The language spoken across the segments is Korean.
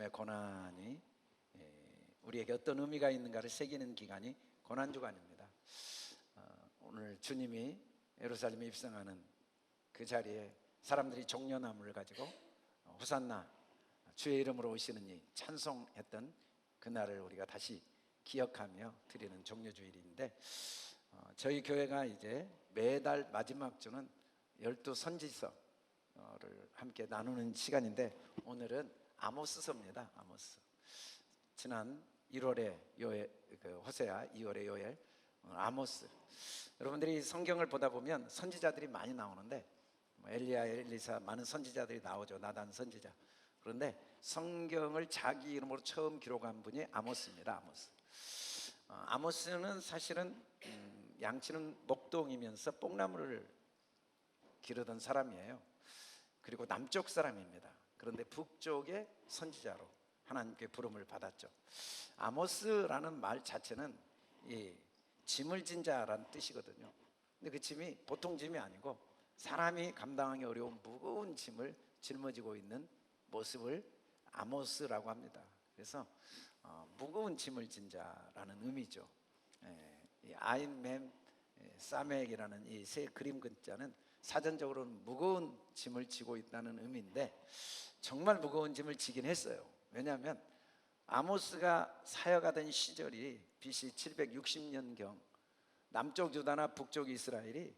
예루살렘의 고난이 우리에게 어떤 의미가 있는가를 새기는 기간이 고난주간입니다. 오늘 주님이 예루살렘에 입성하는 그 자리에 사람들이 종려나무를 가지고 호산나 주의 이름으로 오시는 이 찬송했던 그날을 우리가 다시 기억하며 드리는 종려주일인데, 저희 교회가 이제 매달 마지막 주는 12선지서를 함께 나누는 시간인데, 오늘은 아모스서입니다. 아모스. 지난 1월에 호세아, 2월에 요엘, 아모스. 여러분들이 성경을 보다 보면 선지자들이 많이 나오는데, 엘리야, 엘리사, 많은 선지자들이 나오죠. 나단 선지자. 그런데 성경을 자기 이름으로 처음 기록한 분이 아모스입니다. 아모스. 아모스는 사실은 양치는 목동이면서 뽕나무를 기르던 사람이에요. 그리고 남쪽 사람입니다. 그런데 북쪽의 선지자로 하나님께 부름을 받았죠. 아모스라는 말 자체는 짐을 진 자라는 뜻이거든요. 근데 그 짐이 보통 짐이 아니고 사람이 감당하기 어려운 무거운 짐을 짊어지고 있는 모습을 아모스라고 합니다. 그래서 무거운 짐을 진 자라는 의미죠. 아인, 맴, 사맥이라는 이 세 그림 글자는 사전적으로는 무거운 짐을 지고 있다는 의미인데, 정말 무거운 짐을 지긴 했어요. 왜냐하면 아모스가 사역하던 시절이 BC 760년경 남쪽 유다나 북쪽 이스라엘이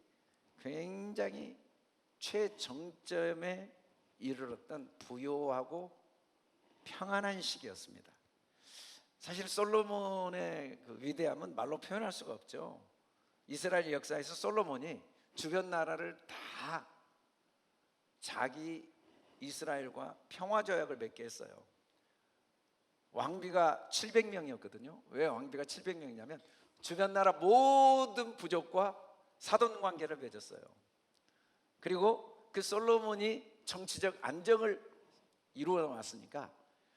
굉장히 최정점에 이르렀던 부요하고 평안한 시기였습니다. 사실 솔로몬의 그 위대함은 말로 표현할 수가 없죠. 이스라엘 역사에서 솔로몬이 주변 나라를 다 자기 이스라엘과 평화조약을 맺게 했어요. 왕비가 700명이었거든요. 왜 왕비가 700명이냐면 주변 나라 모든 부족과 사돈관계를 맺었어요. 그리고 그 솔로몬이 정치적 안정을 이루어 왔으니까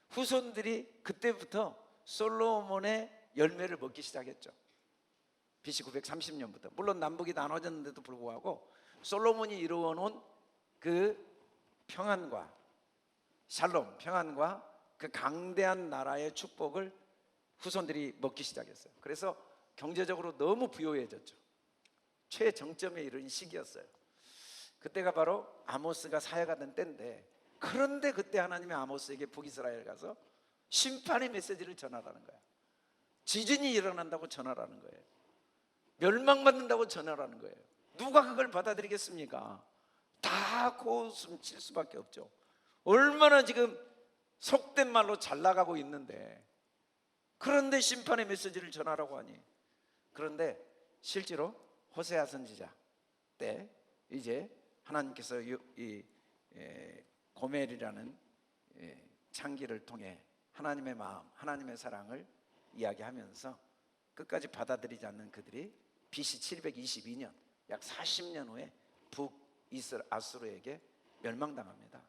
후손들이 그때부터 솔로몬의 열매를 먹기 시작했죠. BC 930년부터. 물론 남북이 나눠졌는데도 불구하고 솔로몬이 이루어 놓은 그 평안과 샬롬, 평안과 그 강대한 나라의 축복을 후손들이 먹기 시작했어요. 그래서 경제적으로 너무 부유해졌죠. 최정점에 이른 시기였어요. 그때가 바로 아모스가 사역하던 때인데, 그런데 그때 하나님이 아모스에게 북이스라엘 가서 심판의 메시지를 전하라는 거야. 지진이 일어난다고 전하라는 거예요. 멸망받는다고 전하라는 거예요. 누가 그걸 받아들이겠습니까? 다 고웃음 칠 수밖에 없죠. 얼마나 지금 속된 말로 잘 나가고 있는데, 그런데 심판의 메시지를 전하라고 하니. 그런데 실제로 호세아 선지자 때 이제 하나님께서 이 고멜이라는 창기를 통해 하나님의 마음, 하나님의 사랑을 이야기하면서 끝까지 받아들이지 않는 그들이 BC 722년 약 40년 후에 북아수르에게 멸망당합니다.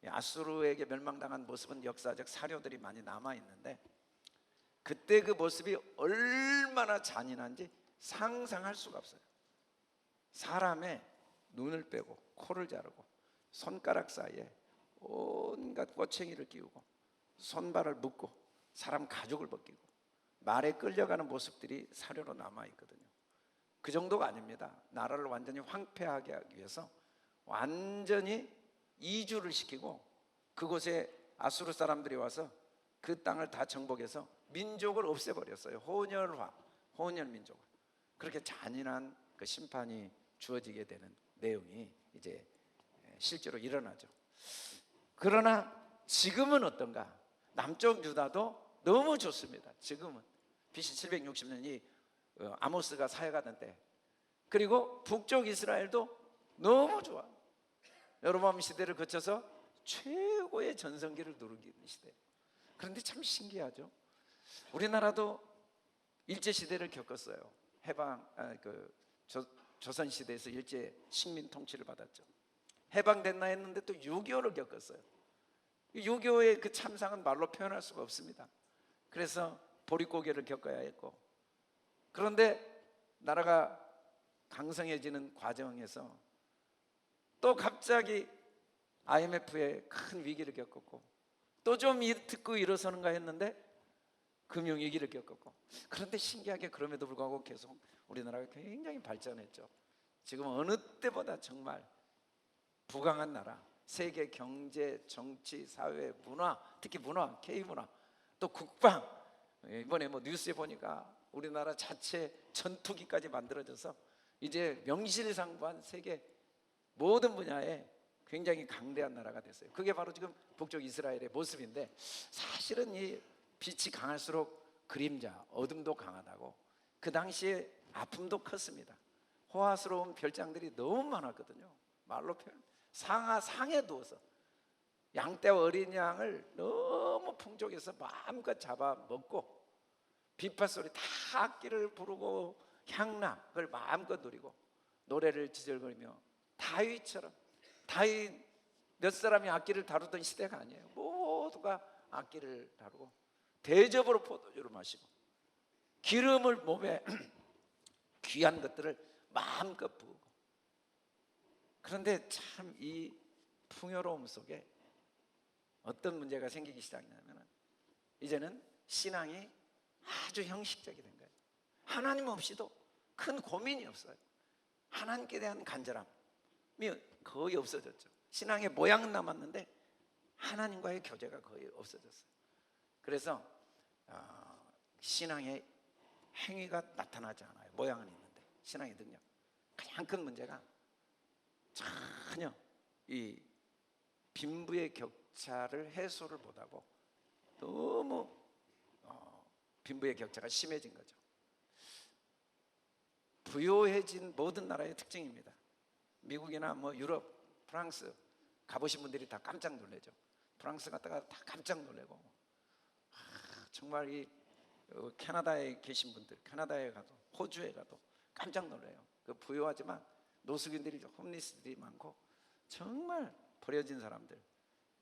아수르에게 멸망당한 모습은 역사적 사료들이 많이 남아있는데, 그때 그 모습이 얼마나 잔인한지 상상할 수가 없어요. 사람의 눈을 빼고 코를 자르고 손가락 사이에 온갖 꼬챙이를 끼우고 손발을 묶고 사람 가죽을 벗기고 말에 끌려가는 모습들이 사료로 남아있거든요. 그 정도가 아닙니다. 나라를 완전히 황폐하게 하기 위해서 완전히 이주를 시키고 그곳에 아수르 사람들이 와서 그 땅을 다 정복해서 민족을 없애버렸어요. 혼혈화, 혼혈민족을. 그렇게 잔인한 그 심판이 주어지게 되는 내용이 이제 실제로 일어나죠. 그러나 지금은 어떤가? 남쪽 유다도 너무 좋습니다. 지금은 BC 760년이 아모스가 사역하던 때, 그리고 북쪽 이스라엘도 너무 좋아. 여로보암 시대를 거쳐서 최고의 전성기를 누리는 시대. 그런데 참 신기하죠. 우리나라도 일제 시대를 겪었어요. 조선 시대에서 일제 식민 통치를 받았죠. 해방됐나 했는데 또 6.25를 겪었어요. 6.25의 그 참상은 말로 표현할 수가 없습니다. 그래서 보릿고개를 겪어야 했고, 그런데 나라가 강성해지는 과정에서 또 갑자기 IMF의 큰 위기를 겪었고, 또 좀 듣고 일어서는가 했는데 금융위기를 겪었고, 그런데 신기하게 그럼에도 불구하고 계속 우리나라가 굉장히 발전했죠. 지금 어느 때보다 정말 부강한 나라, 세계 경제, 정치, 사회, 문화, 특히 문화, K문화, 또 국방, 이번에 뭐 뉴스에 보니까 우리나라 자체 전투기까지 만들어져서 이제 명실상부한 세계 모든 분야에 굉장히 강대한 나라가 됐어요. 그게 바로 지금 북쪽 이스라엘의 모습인데, 사실은 이 빛이 강할수록 그림자, 어둠도 강하다고, 그 당시에 아픔도 컸습니다. 호화스러운 별장들이 너무 많았거든요. 말로 표현, 상에 누워서 양떼와 어린 양을 너무 풍족해서 마음껏 잡아먹고, 비파소리 다 악기를 부르고 향락을 마음껏 누리고 노래를 지절거리며, 다윗처럼, 다윗 몇 사람이 악기를 다루던 시대가 아니에요. 모두가 악기를 다루고 대접으로 포도주를 마시고 기름을 몸에 귀한 것들을 마음껏 부으고. 그런데 참 이 풍요로움 속에 어떤 문제가 생기기 시작하냐면, 이제는 신앙이 아주 형식적이 된 거예요. 하나님 없이도 큰 고민이 없어요. 하나님께 대한 간절함이 거의 없어졌죠. 신앙의 모양은 남았는데 하나님과의 교제가 거의 없어졌어요. 그래서 신앙의 행위가 나타나지 않아요. 모양은 있는데 신앙의 능력, 가장 큰 문제가 전혀 이 빈부의 격차를 해소를 못하고 너무 빈부의 격차가 심해진 거죠. 부유해진 모든 나라의 특징입니다. 미국이나 뭐 유럽, 프랑스 가보신 분들이 다 깜짝 놀라죠. 프랑스 갔다가 다 깜짝 놀래고, 정말 이 캐나다에 계신 분들, 캐나다에 가도 호주에 가도 깜짝 놀래요. 그 부유하지만 노숙인들이, 홈리스들이 많고 정말 버려진 사람들,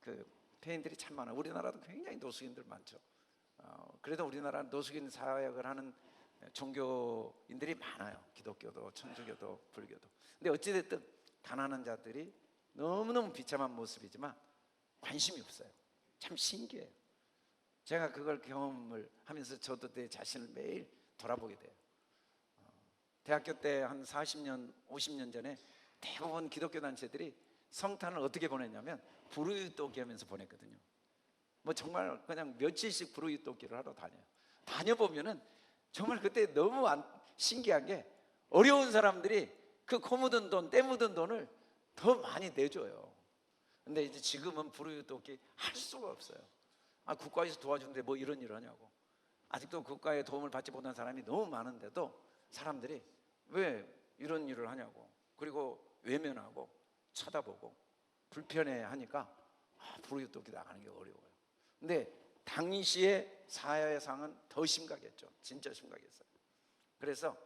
그 폐인들이 참 많아요. 우리나라도 굉장히 노숙인들 많죠. 그래도 우리나라는 노숙인 사역을 하는 종교인들이 많아요. 기독교도, 천주교도, 불교도. 근데 어찌됐든 가난한 자들이 너무너무 비참한 모습이지만 관심이 없어요. 참 신기해요. 제가 그걸 경험을 하면서 저도 내 자신을 매일 돌아보게 돼요. 대학교 때 한 40년, 50년 전에 대부분 기독교 단체들이 성탄을 어떻게 보냈냐면 불우이웃돕기 하면서 보냈거든요. 뭐 정말 그냥 며칠씩 불우이웃돕기를 하러 다녀요. 다녀보면은 정말 그때 너무 신기한 게, 어려운 사람들이 그 코 묻은 돈, 때 묻은 돈을 더 많이 내줘요. 근데 이제 지금은 불우이웃돕기 할 수가 없어요. 국가에서 도와주는데 뭐 이런 일을 하냐고. 아직도 국가의 도움을 받지 못한 사람이 너무 많은데도 사람들이 왜 이런 일을 하냐고, 그리고 외면하고 쳐다보고 불편해하니까 불우이웃돕기 나가는 게 어려워요. 근데 당시의 사회상은 더 심각했죠. 진짜 심각했어요. 그래서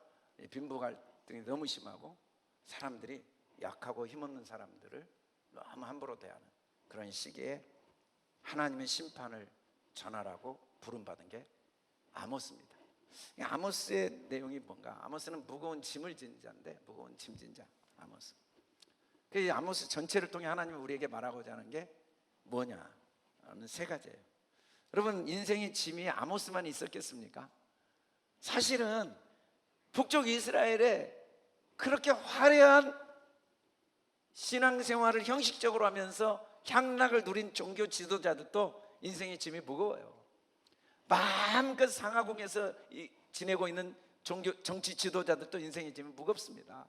빈부 갈등이 너무 심하고 사람들이 약하고 힘없는 사람들을 너무 함부로 대하는 그런 시기에 하나님의 심판을 전하라고 부름받은 게 아모스입니다. 아모스의 내용이 뭔가? 아모스는 무거운 짐을 진 자인데, 무거운 짐 진 자, 아모스. 그 아모스 전체를 통해 하나님이 우리에게 말하고자 하는 게 뭐냐 하는 세 가지예요. 여러분, 인생의 짐이 아모스만 있었겠습니까? 사실은 북쪽 이스라엘에 그렇게 화려한 신앙생활을 형식적으로 하면서 향락을 누린 종교 지도자들도 인생의 짐이 무거워요. 마음껏 상하궁에서 지내고 있는 정치 지도자들도 인생의 짐이 무겁습니다.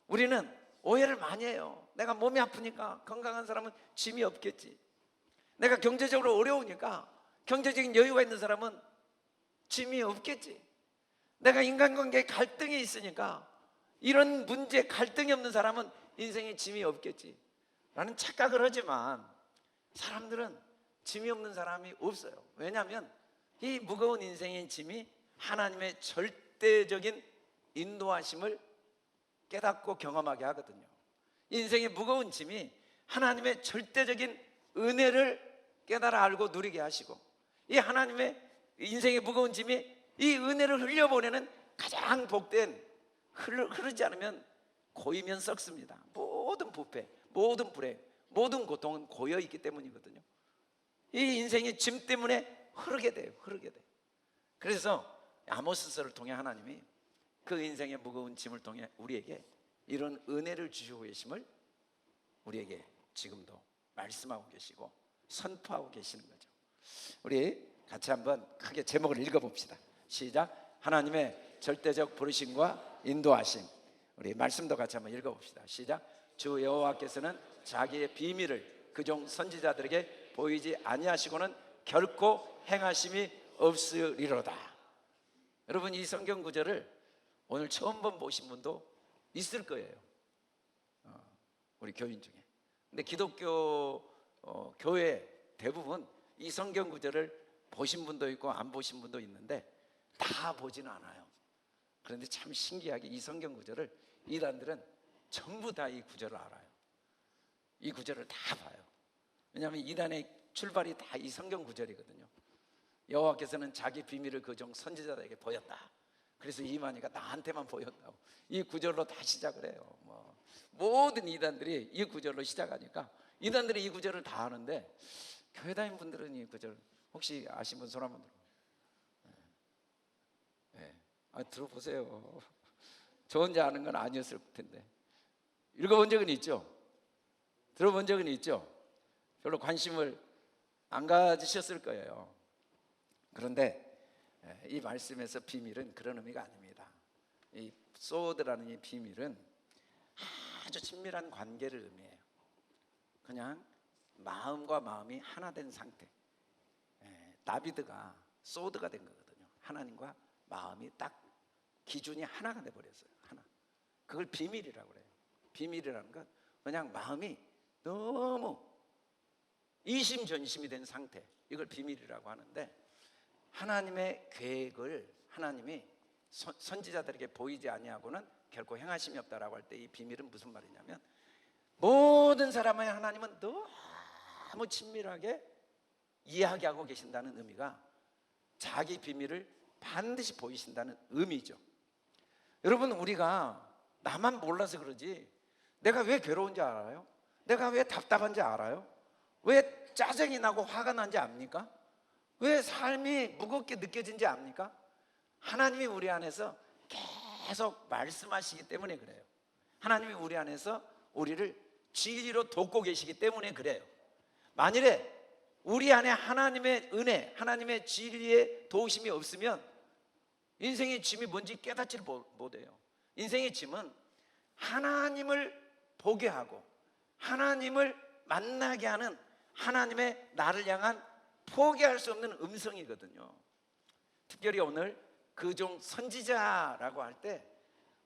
우리는 오해를 많이 해요. 내가 몸이 아프니까 건강한 사람은 짐이 없겠지. 내가 경제적으로 어려우니까 경제적인 여유가 있는 사람은 짐이 없겠지. 내가 인간관계에 갈등이 있으니까 이런 문제 갈등이 없는 사람은 인생에 짐이 없겠지 라는 착각을 하지만, 사람들은 짐이 없는 사람이 없어요. 왜냐하면 이 무거운 인생의 짐이 하나님의 절대적인 인도하심을 깨닫고 경험하게 하거든요. 인생의 무거운 짐이 하나님의 절대적인 은혜를 깨달아 알고 누리게 하시고, 이 하나님의 인생의 무거운 짐이 이 은혜를 흘려보내는 가장 복된, 흐르지 않으면 고이면 썩습니다. 모든 부패, 모든 불행, 모든 고통은 고여있기 때문이거든요. 이 인생의 짐 때문에 흐르게 돼요. 흐르게 돼요. 그래서 아모스서를 통해 하나님이 그 인생의 무거운 짐을 통해 우리에게 이런 은혜를 주시고 계심을 우리에게 지금도 말씀하고 계시고 선포하고 계시는 거죠. 우리 같이 한번 크게 제목을 읽어봅시다. 시작. 하나님의 절대적 부르심과 인도하심. 우리 말씀도 같이 한번 읽어봅시다. 시작. 주 여호와께서는 자기의 비밀을 그종 선지자들에게 보이지 아니하시고는 결코 행하심이 없으리로다. 여러분, 이 성경 구절을 오늘 처음 보신 분도 있을 거예요. 우리 교인 중에. 근데 기독교 교회 대부분 이 성경 구절을 보신 분도 있고 안 보신 분도 있는데 다 보지는 않아요. 그런데 참 신기하게 이 성경 구절을 이단들은 전부 다 이 구절을 알아요. 이 구절을 다 봐요. 왜냐하면 이단의 출발이 다 이 성경 구절이거든요. 여호와께서는 자기 비밀을 그종 선지자들에게 보였다. 그래서 이만희가 나한테만 보였다고 이 구절로 다 시작을 해요. 모든 이단들이 이 구절로 시작하니까 이단들이 이 구절을 다 아는데 교회 다닌 분들은 이 구절 혹시 아신 분 손 한번 들어. 들어보세요. 저 혼자 아는 건 아니었을 텐데. 읽어본 적은 있죠? 들어본 적은 있죠? 별로 관심을 안 가지셨을 거예요. 그런데 이 말씀에서 비밀은 그런 의미가 아닙니다. 이 소드라는 이 비밀은 아주 친밀한 관계를 의미해요. 그냥 마음과 마음이 하나 된 상태. 다비드가 소드가 된 거거든요. 하나님과 마음이 딱 기준이 하나가 돼버렸어요. 하나. 그걸 비밀이라고 그래요. 비밀이라는 건 그냥 마음이 너무 이심전심이 된 상태, 이걸 비밀이라고 하는데, 하나님의 계획을 하나님이 선지자들에게 보이지 아니하고는 결코 행하심이 없다라고 할 때 이 비밀은 무슨 말이냐면, 모든 사람의 하나님은 너무 친밀하게 이야기하고 계신다는 의미가 자기 비밀을 반드시 보이신다는 의미죠. 여러분, 우리가 나만 몰라서 그러지 내가 왜 괴로운지 알아요? 내가 왜 답답한지 알아요? 왜 짜증이 나고 화가 난지 압니까? 왜 삶이 무겁게 느껴진지 압니까? 하나님이 우리 안에서 계속 말씀하시기 때문에 그래요. 하나님이 우리 안에서 우리를 진리로 돕고 계시기 때문에 그래요. 만일에 우리 안에 하나님의 은혜, 하나님의 진리의 도우심이 없으면 인생의 짐이 뭔지 깨닫지를 못해요. 인생의 짐은 하나님을 보게 하고 하나님을 만나게 하는 하나님의 나를 향한 포기할 수 없는 음성이거든요. 특별히 오늘 그종 선지자라고 할 때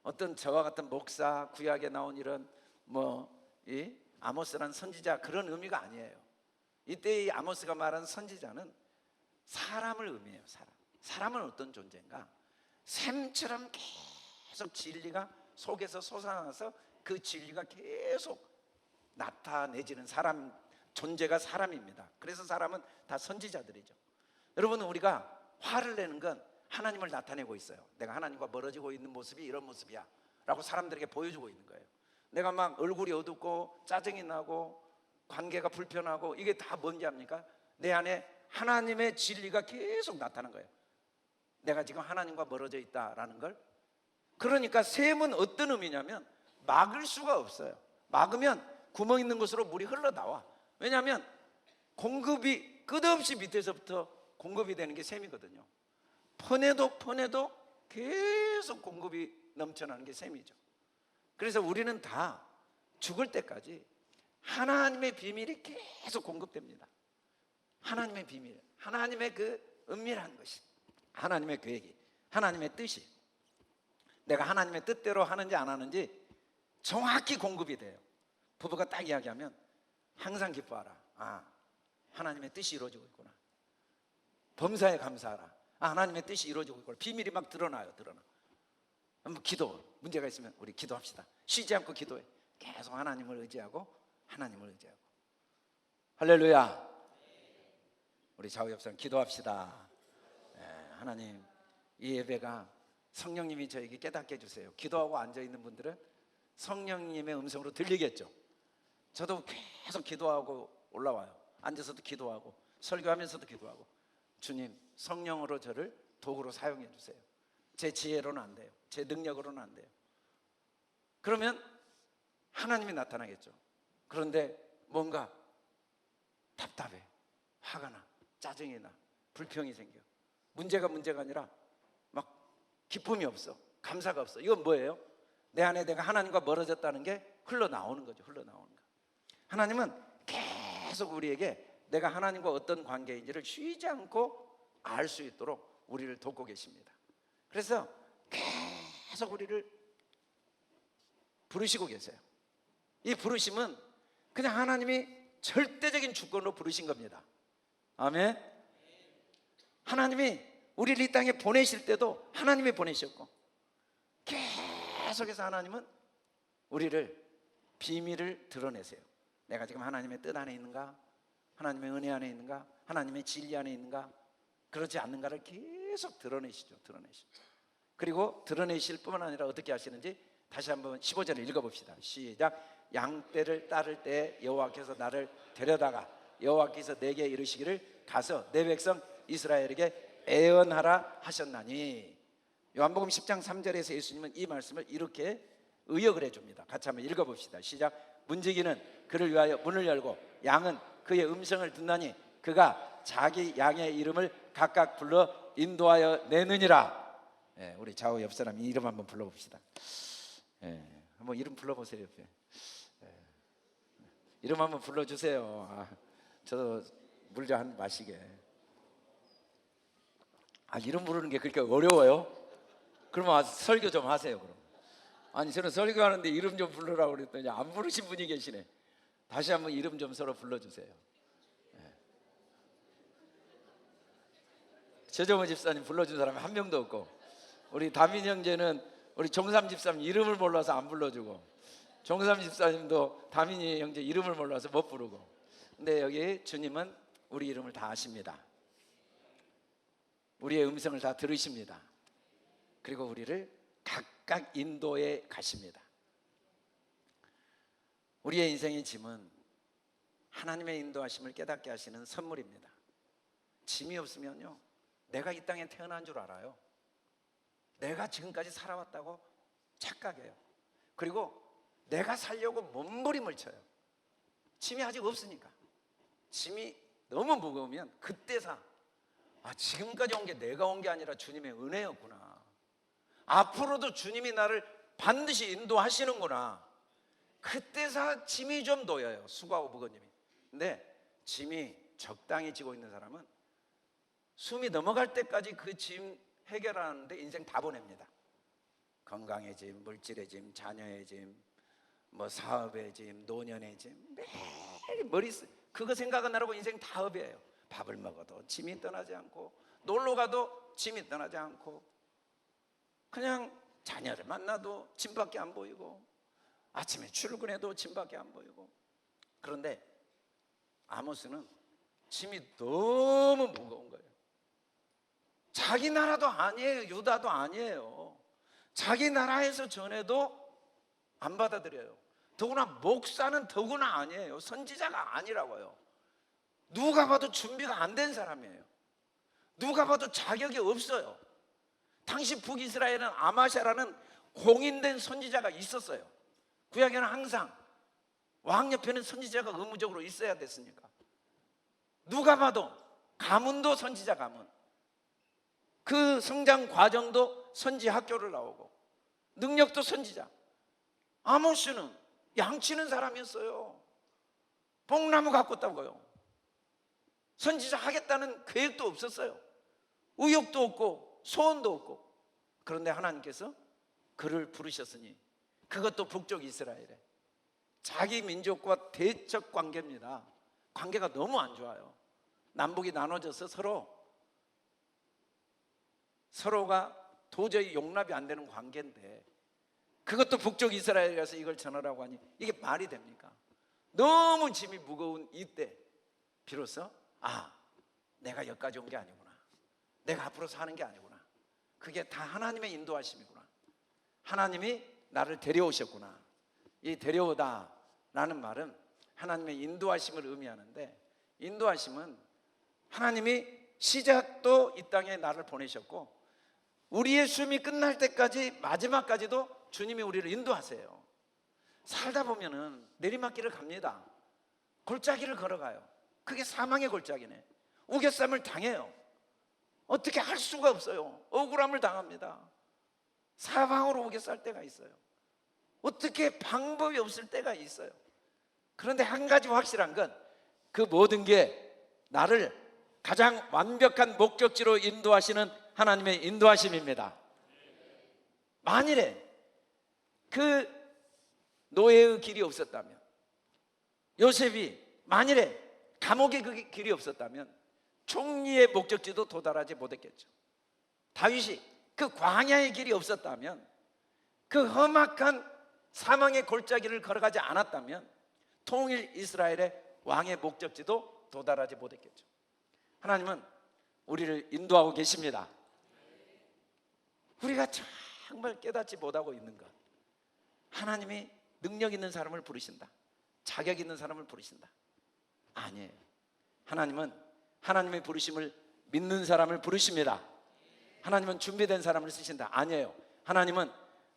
어떤 저와 같은 목사, 구약에 나온 이런 이 아모스라는 선지자, 그런 의미가 아니에요. 이때 이 아모스가 말한 선지자는 사람을 의미해요. 사람은 어떤 존재인가? 샘처럼 계속 진리가 속에서 솟아나서 그 진리가 계속 나타내지는 사람, 존재가 사람입니다. 그래서 사람은 다 선지자들이죠. 여러분, 우리가 화를 내는 건 하나님을 나타내고 있어요. 내가 하나님과 멀어지고 있는 모습이 이런 모습이야 라고 사람들에게 보여주고 있는 거예요. 내가 막 얼굴이 어둡고 짜증이 나고 관계가 불편하고 이게 다 뭔지 압니까? 내 안에 하나님의 진리가 계속 나타나는 거예요. 내가 지금 하나님과 멀어져 있다라는 걸. 그러니까 샘은 어떤 의미냐면 막을 수가 없어요. 막으면 구멍 있는 곳으로 물이 흘러나와. 왜냐하면 공급이 끝없이 밑에서부터 공급이 되는 게 샘이거든요. 퍼내도 계속 공급이 넘쳐나는 게 샘이죠. 그래서 우리는 다 죽을 때까지 하나님의 비밀이 계속 공급됩니다. 하나님의 비밀, 하나님의 그 은밀한 것이, 하나님의 계획이, 하나님의 뜻이 내가 하나님의 뜻대로 하는지 안 하는지 정확히 공급이 돼요. 부부가 딱 이야기하면 항상 기뻐하라. 하나님의 뜻이 이루어지고 있구나. 범사에 감사하라. 하나님의 뜻이 이루어지고 있구나. 비밀이 막 드러나요. 한번 기도, 문제가 있으면 우리 기도합시다. 쉬지 않고 기도해. 계속 하나님을 의지하고 할렐루야. 우리 좌우 옆 사람 기도합시다. 하나님, 이 예배가 성령님이 저에게 깨닫게 해주세요. 기도하고 앉아있는 분들은 성령님의 음성으로 들리겠죠. 저도 계속 기도하고 올라와요. 앉아서도 기도하고 설교하면서도 기도하고, 주님 성령으로 저를 도구로 사용해 주세요. 제 지혜로는 안 돼요. 제 능력으로는 안 돼요. 그러면 하나님이 나타나겠죠. 그런데 뭔가 답답해, 화가 나, 짜증이 나, 불평이 생겨. 문제가 아니라 막 기쁨이 없어, 감사가 없어. 이건 뭐예요? 내 안에 내가 하나님과 멀어졌다는 게 흘러나오는 거죠. 흘러나오는 거. 하나님은 계속 우리에게 내가 하나님과 어떤 관계인지를 쉬지 않고 알 수 있도록 우리를 돕고 계십니다. 그래서 계속 우리를 부르시고 계세요. 이 부르심은 그냥 하나님이 절대적인 주권으로 부르신 겁니다. 아멘. 하나님이 우리를 이 땅에 보내실 때도 하나님이 보내셨고, 계속해서 하나님은 우리를 비밀을 드러내세요. 내가 지금 하나님의 뜻 안에 있는가, 하나님의 은혜 안에 있는가, 하나님의 진리 안에 있는가, 그렇지 않는가를 계속 드러내시죠. 그리고 드러내실 뿐만 아니라 어떻게 하시는지 다시 한번 15절을 읽어봅시다. 시작. 양떼를 따를 때 여호와께서 나를 데려다가 여호와께서 내게 이르시기를 가서 내 백성 이스라엘에게 애언하라 하셨나니. 요한복음 10장 3절에서 예수님은 이 말씀을 이렇게 의역을 해줍니다. 같이 한번 읽어봅시다. 시작. 문지기는 그를 위하여 문을 열고 양은 그의 음성을 듣나니 그가 자기 양의 이름을 각각 불러 인도하여 내느니라. 우리 좌우 옆 사람 이름 한번 불러봅시다. 한번 이름 불러보세요. 옆에 이름 한번 불러주세요. 저도 물 좀 한 마시게. 이름 부르는 게 그렇게 어려워요? 그러면 설교 좀 하세요. 그럼. 아니 저는 설교하는데 이름 좀 불러라고 그랬더니 안 부르신 분이 계시네. 다시 한번 이름 좀 서로 불러주세요. 최정호 집사님 불러준 사람이 한 명도 없고, 우리 다민 형제는 우리 종삼 집사님 이름을 몰라서 안 불러주고, 종삼 집사님도 다민이 형제 이름을 몰라서 못 부르고. 근데 여기 주님은 우리 이름을 다 아십니다. 우리의 음성을 다 들으십니다. 그리고 우리를 각각 인도해 가십니다. 우리의 인생의 짐은 하나님의 인도하심을 깨닫게 하시는 선물입니다. 짐이 없으면요, 내가 이 땅에 태어난 줄 알아요. 내가 지금까지 살아왔다고 착각해요. 그리고 내가 살려고 몸부림을 쳐요. 짐이 아직 없으니까. 짐이 너무 무거우면 그때서 지금까지 온 게 내가 온 게 아니라 주님의 은혜였구나, 앞으로도 주님이 나를 반드시 인도하시는구나, 그때서 짐이 좀 놓여요. 수고하고 무거님이. 근데 짐이 적당히 지고 있는 사람은 숨이 넘어갈 때까지 그 짐 해결하는데 인생 다 보냅니다. 건강의 짐, 물질의 짐, 자녀의 짐, 뭐 사업의 짐, 노년의 짐, 매일 머리 그거 생각하느라고 인생 다 허비해요. 밥을 먹어도 짐이 떠나지 않고, 놀러 가도 짐이 떠나지 않고, 그냥 자녀를 만나도 짐밖에 안 보이고, 아침에 출근해도 짐밖에 안 보이고. 그런데 아모스는 짐이 너무 무거운 거예요. 자기 나라도 아니에요. 유다도 아니에요. 자기 나라에서 전해도 안 받아들여요. 더구나 목사는 더구나 아니에요. 선지자가 아니라고요. 누가 봐도 준비가 안 된 사람이에요. 누가 봐도 자격이 없어요. 당시 북이스라엘은 아마샤라는 공인된 선지자가 있었어요. 구약에는 항상 왕 옆에는 선지자가 의무적으로 있어야 됐으니까. 누가 봐도 가문도 선지자 가문, 그 성장 과정도 선지 학교를 나오고, 능력도 선지자. 아모스는 양치는 사람이었어요. 뽕나무 갖고 있다고요. 선지자 하겠다는 계획도 없었어요. 의욕도 없고 소원도 없고. 그런데 하나님께서 그를 부르셨으니, 그것도 북쪽 이스라엘에 자기 민족과 대척 관계입니다. 관계가 너무 안 좋아요. 남북이 나눠져서 서로가 도저히 용납이 안 되는 관계인데, 그것도 북쪽 이스라엘에 가서 이걸 전하라고 하니 이게 말이 됩니까? 너무 짐이 무거운 이때 비로소 내가 여기까지 온 게 아니구나, 내가 앞으로 사는 게 아니구나, 그게 다 하나님의 인도하심이구나, 하나님이 나를 데려오셨구나. 이 데려오다 라는 말은 하나님의 인도하심을 의미하는데, 인도하심은 하나님이 시작도 이 땅에 나를 보내셨고 우리의 숨이 끝날 때까지 마지막까지도 주님이 우리를 인도하세요. 살다 보면은 내리막길을 갑니다. 골짜기를 걸어가요. 그게 사망의 골짜기네. 우겨쌈을 당해요. 어떻게 할 수가 없어요. 억울함을 당합니다. 사방으로 우겨쌀 때가 있어요. 어떻게 방법이 없을 때가 있어요. 그런데 한 가지 확실한 건 그 모든 게 나를 가장 완벽한 목적지로 인도하시는 하나님의 인도하심입니다. 만일에 그 노예의 길이 없었다면, 요셉이 만일에 감옥의 그 길이 없었다면 총리의 목적지도 도달하지 못했겠죠. 다윗이 그 광야의 길이 없었다면, 그 험악한 사망의 골짜기를 걸어가지 않았다면 통일 이스라엘의 왕의 목적지도 도달하지 못했겠죠. 하나님은 우리를 인도하고 계십니다. 우리가 정말 깨닫지 못하고 있는 것, 하나님이 능력 있는 사람을 부르신다, 자격 있는 사람을 부르신다, 아니에요. 하나님은 하나님의 부르심을 믿는 사람을 부르십니다. 하나님은 준비된 사람을 쓰신다, 아니에요. 하나님은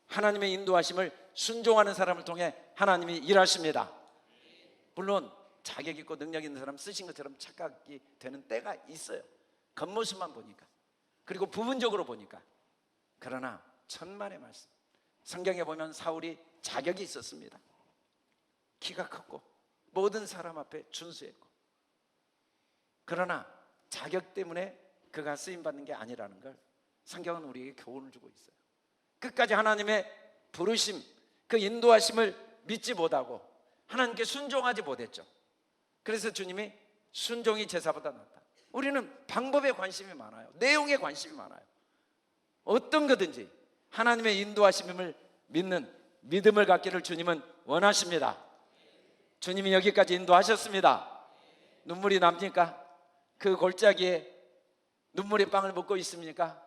하나님의 인도하심을 순종하는 사람을 통해 하나님이 일하십니다. 물론 자격 있고 능력 있는 사람 쓰신 것처럼 착각이 되는 때가 있어요. 겉모습만 보니까, 그리고 부분적으로 보니까. 그러나 천만의 말씀, 성경에 보면 사울이 자격이 있었습니다. 키가 컸고 모든 사람 앞에 준수했고, 그러나 자격 때문에 그가 쓰임받는 게 아니라는 걸 성경은 우리에게 교훈을 주고 있어요. 끝까지 하나님의 부르심, 그 인도하심을 믿지 못하고 하나님께 순종하지 못했죠. 그래서 주님이 순종이 제사보다 낫다. 우리는 방법에 관심이 많아요. 내용에 관심이 많아요. 어떤 거든지 하나님의 인도하심을 믿는 믿음을 갖기를 주님은 원하십니다. 주님이 여기까지 인도하셨습니다. 눈물이 납니까? 그 골짜기에 눈물의 빵을 먹고 있습니까?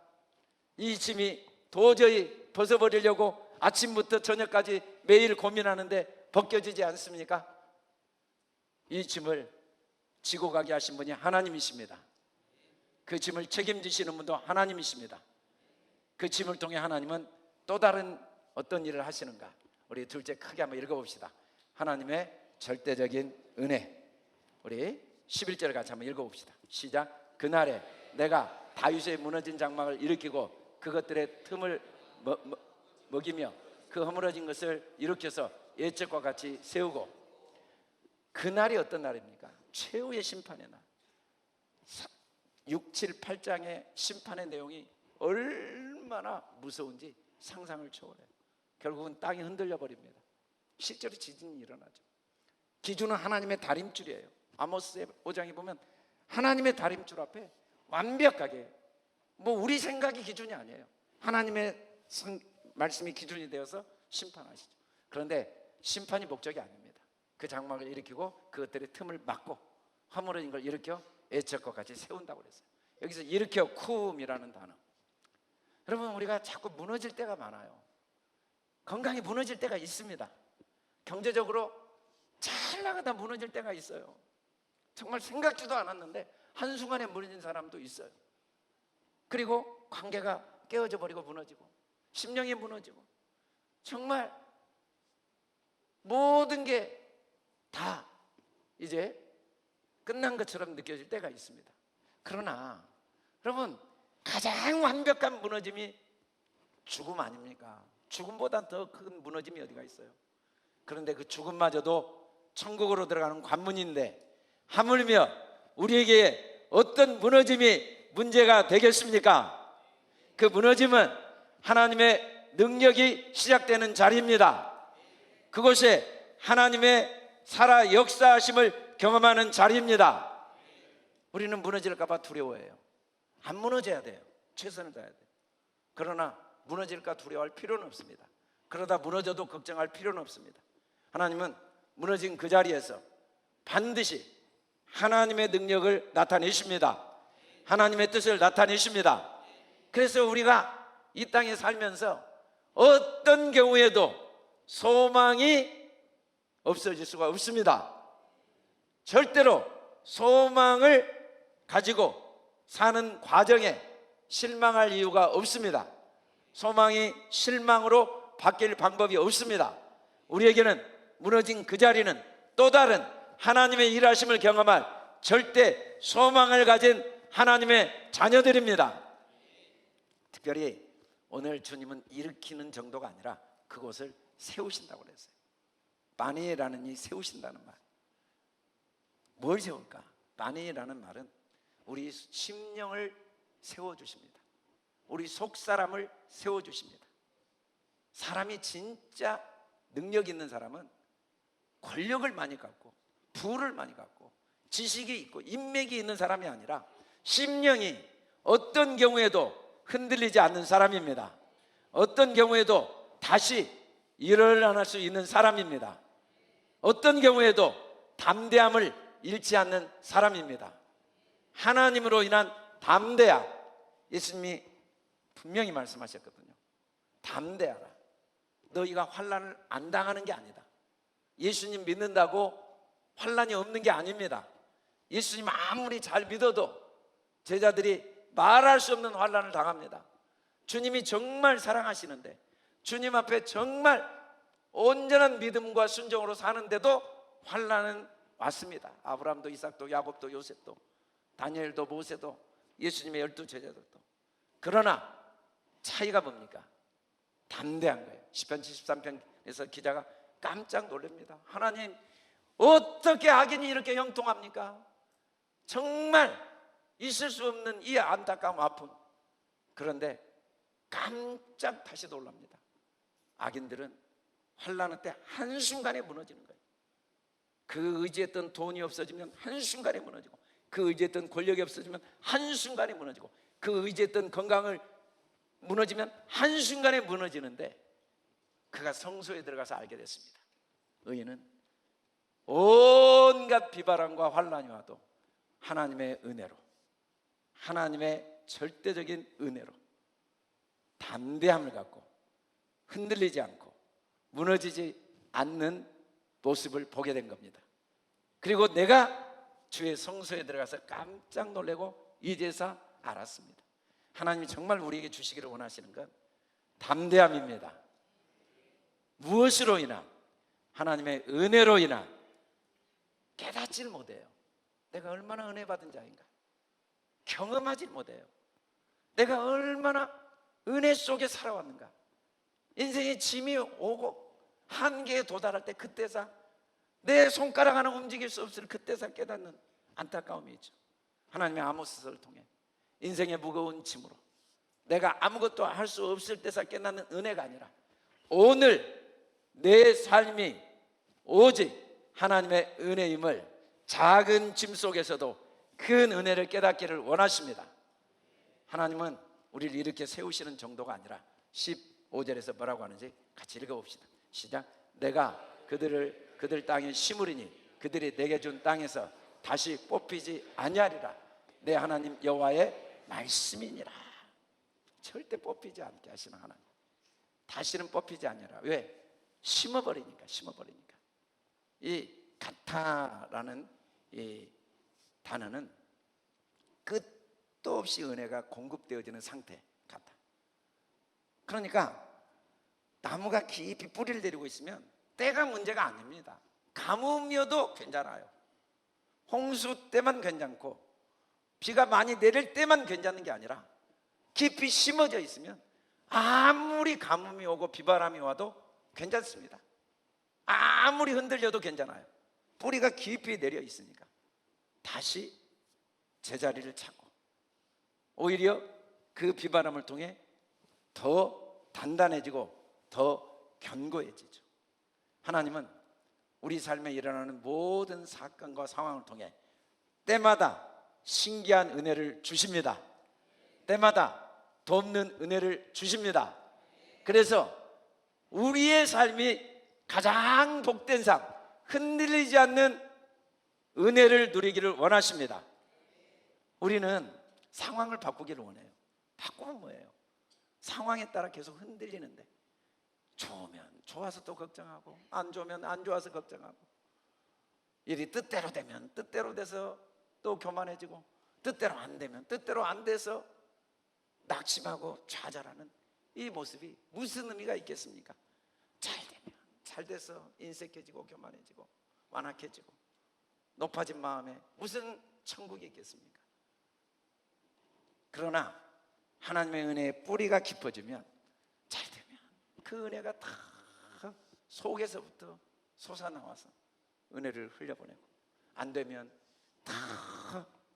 이 짐이 도저히 벗어버리려고 아침부터 저녁까지 매일 고민하는데 벗겨지지 않습니까? 이 짐을 지고 가게 하신 분이 하나님이십니다. 그 짐을 책임지시는 분도 하나님이십니다. 그 짐을 통해 하나님은 또 다른 어떤 일을 하시는가? 우리 둘째 크게 한번 읽어봅시다. 하나님의 절대적인 은혜. 우리 11절을 같이 한번 읽어봅시다. 시작. 그날에 내가 다윗의 무너진 장막을 일으키고 그것들의 틈을 먹이며 그 허물어진 것을 일으켜서 예적과 같이 세우고. 그날이 어떤 날입니까? 최후의 심판의 날. 6, 7, 8장의 심판의 내용이 얼마나 무서운지 상상을 초월해요. 결국은 땅이 흔들려 버립니다. 실제로 지진이 일어나죠. 기준은 하나님의 다림줄이에요. 아모스 5장에 보면 하나님의 다림줄 앞에 완벽하게, 뭐 우리 생각이 기준이 아니에요. 하나님의 말씀이 기준이 되어서 심판하시죠. 그런데 심판이 목적이 아닙니다. 그 장막을 일으키고 그것들의 틈을 막고 허물어진 걸 일으켜 애적과 같이 세운다고 그랬어요. 여기서 일으켜 쿰이라는 단어. 여러분, 우리가 자꾸 무너질 때가 많아요. 건강이 무너질 때가 있습니다. 경제적으로 잘 나가다 무너질 때가 있어요. 정말 생각지도 않았는데 한순간에 무너진 사람도 있어요. 그리고 관계가 깨어져 버리고 무너지고, 심령이 무너지고, 정말 모든 게 다 이제 끝난 것처럼 느껴질 때가 있습니다. 그러나 여러분, 가장 완벽한 무너짐이 죽음 아닙니까? 죽음보다 더 큰 무너짐이 어디가 있어요? 그런데 그 죽음마저도 천국으로 들어가는 관문인데, 하물며 우리에게 어떤 무너짐이 문제가 되겠습니까? 그 무너짐은 하나님의 능력이 시작되는 자리입니다. 그곳에 하나님의 살아 역사하심을 경험하는 자리입니다. 우리는 무너질까 봐 두려워해요. 안 무너져야 돼요. 최선을 다해야 돼요. 그러나 무너질까 두려워할 필요는 없습니다. 그러다 무너져도 걱정할 필요는 없습니다. 하나님은 무너진 그 자리에서 반드시 하나님의 능력을 나타내십니다. 하나님의 뜻을 나타내십니다. 그래서 우리가 이 땅에 살면서 어떤 경우에도 소망이 없어질 수가 없습니다. 절대로 소망을 가지고 사는 과정에 실망할 이유가 없습니다. 소망이 실망으로 바뀔 방법이 없습니다. 우리에게는 무너진 그 자리는 또 다른 하나님의 일하심을 경험할 절대 소망을 가진 하나님의 자녀들입니다. 특별히 오늘 주님은 일으키는 정도가 아니라 그곳을 세우신다고 그랬어요. 바니라는 이 세우신다는 말, 뭘 세울까? 바니라는 말은 우리 심령을 세워주십니다. 우리 속사람을 세워주십니다. 사람이 진짜 능력 있는 사람은 권력을 많이 갖고 부를 많이 갖고 지식이 있고 인맥이 있는 사람이 아니라 심령이 어떤 경우에도 흔들리지 않는 사람입니다. 어떤 경우에도 다시 일어날 수 있는 사람입니다. 어떤 경우에도 담대함을 잃지 않는 사람입니다. 하나님으로 인한 담대함, 예수님이 분명히 말씀하셨거든요. 담대하라. 너희가 환난을 안 당하는 게 아니다. 예수님 믿는다고 환난이 없는 게 아닙니다. 예수님 아무리 잘 믿어도 제자들이 말할 수 없는 환난을 당합니다. 주님이 정말 사랑하시는데, 주님 앞에 정말 온전한 믿음과 순종으로 사는데도 환난은 왔습니다. 아브라함도 이삭도 야곱도 요셉도 다니엘도 모세도 예수님의 12 제자들도. 그러나 차이가 뭡니까? 담대한 거예요. 시편 73편에서 기자가 깜짝 놀랍니다. 하나님, 어떻게 악인이 이렇게 형통합니까? 정말 있을 수 없는 이 안타까움, 아픔. 그런데 깜짝 다시 놀랍니다. 악인들은 환난의 때 한순간에 무너지는 거예요. 그 의지했던 돈이 없어지면 한순간에 무너지고, 그 의지했던 권력이 없어지면 한순간에 무너지고, 그 의지했던 건강을 무너지면 한순간에 무너지는데, 그가 성소에 들어가서 알게 됐습니다. 의인은 온갖 비바람과 환난이 와도 하나님의 은혜로, 하나님의 절대적인 은혜로 담대함을 갖고 흔들리지 않고 무너지지 않는 모습을 보게 된 겁니다. 그리고 내가 주의 성소에 들어가서 깜짝 놀라고 이제서 알았습니다. 하나님이 정말 우리에게 주시기를 원하시는 건 담대함입니다. 무엇으로 인한? 하나님의 은혜로 인한. 깨닫질 못해요. 내가 얼마나 은혜 받은 자인가. 경험하지 못해요. 내가 얼마나 은혜 속에 살아왔는가. 인생의 짐이 오고 한계에 도달할 때 그때서 내 손가락 하나 움직일 수 없을 그때서 깨닫는 안타까움이 있죠. 하나님의 아모스서를 통해 인생의 무거운 짐으로 내가 아무것도 할 수 없을 때서 깨닫는 은혜가 아니라 오늘 내 삶이 오직 하나님의 은혜임을 작은 짐 속에서도 큰 은혜를 깨닫기를 원하십니다. 하나님은 우리를 이렇게 세우시는 정도가 아니라 15절에서 뭐라고 하는지 같이 읽어봅시다. 시작. 내가 그들 땅에 심으리니 그들이 내게 준 땅에서 다시 뽑히지 아니하리라. 내 하나님 여호와의 말씀이니라. 절대 뽑히지 않게 하시는 하나님. 다시는 뽑히지 아니하라. 왜? 심어버리니까. 이 가타라는 이 단어는 끝도 없이 은혜가 공급되어지는 상태 같아. 그러니까 나무가 깊이 뿌리를 내리고 있으면 때가 문제가 아닙니다. 가뭄이어도 괜찮아요. 홍수 때만 괜찮고 비가 많이 내릴 때만 괜찮은 게 아니라 깊이 심어져 있으면 아무리 가뭄이 오고 비바람이 와도 괜찮습니다. 아무리 흔들려도 괜찮아요. 뿌리가 깊이 내려 있으니까 다시 제자리를 찾고 오히려 그 비바람을 통해 더 단단해지고 더 견고해지죠. 하나님은 우리 삶에 일어나는 모든 사건과 상황을 통해 때마다 신기한 은혜를 주십니다. 때마다 돕는 은혜를 주십니다. 그래서 우리의 삶이 가장 복된 삶, 흔들리지 않는 은혜를 누리기를 원하십니다. 우리는 상황을 바꾸기를 원해요. 바꾸면 뭐예요? 상황에 따라 계속 흔들리는데 좋으면 좋아서 또 걱정하고 안 좋으면 안 좋아서 걱정하고 일이 뜻대로 되면 뜻대로 돼서 또 교만해지고 뜻대로 안 되면 뜻대로 안 돼서 낙심하고 좌절하는 이 모습이 무슨 의미가 있겠습니까? 잘 되면 잘 돼서 인색해지고 교만해지고 완악해지고 높아진 마음에 무슨 천국이 있겠습니까? 그러나 하나님의 은혜의 뿌리가 깊어지면 잘 되면 그 은혜가 다 속에서부터 솟아나와서 은혜를 흘려보내고, 안 되면 다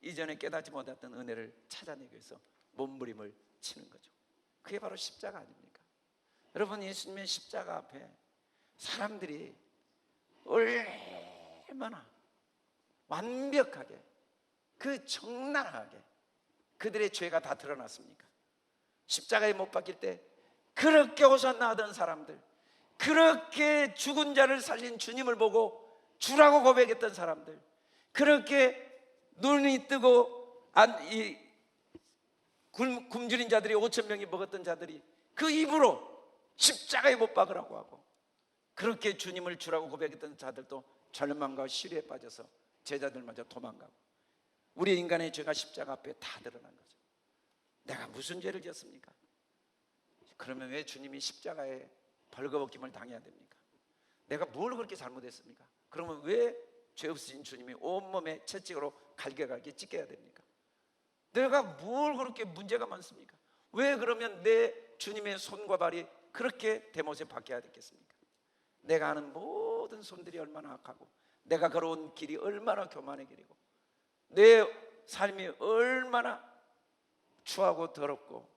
이전에 깨닫지 못했던 은혜를 찾아내기 위해서 몸부림을 치는 거죠. 그게 바로 십자가 아닙니까? 여러분, 예수님의 십자가 앞에 사람들이 얼마나 완벽하게, 그 적나라하게 그들의 죄가 다 드러났습니까? 십자가에 못 박힐 때 그렇게 호산나 하던 사람들, 그렇게 죽은 자를 살린 주님을 보고 주라고 고백했던 사람들, 그렇게 눈이 뜨고 굶주린 자들이 5천 명이 먹었던 자들이 그 입으로 십자가에 못 박으라고 하고, 그렇게 주님을 주라고 고백했던 자들도 절망과 시리에 빠져서 제자들마저 도망가고, 우리 인간의 죄가 십자가 앞에 다 드러난 거죠. 내가 무슨 죄를 지었습니까? 그러면 왜 주님이 십자가에 벌거벗김을 당해야 됩니까? 내가 뭘 그렇게 잘못했습니까? 그러면 왜 죄 없으신 주님이 온몸에 채찍으로 갈게갈게 찢겨야 됩니까? 내가 뭘 그렇게 문제가 많습니까? 왜 그러면 내 주님의 손과 발이 그렇게 대못에 박혀야 되겠습니까? 내가 아는 모든 손들이 얼마나 악하고, 내가 걸어온 길이 얼마나 교만의 길이고, 내 삶이 얼마나 추하고 더럽고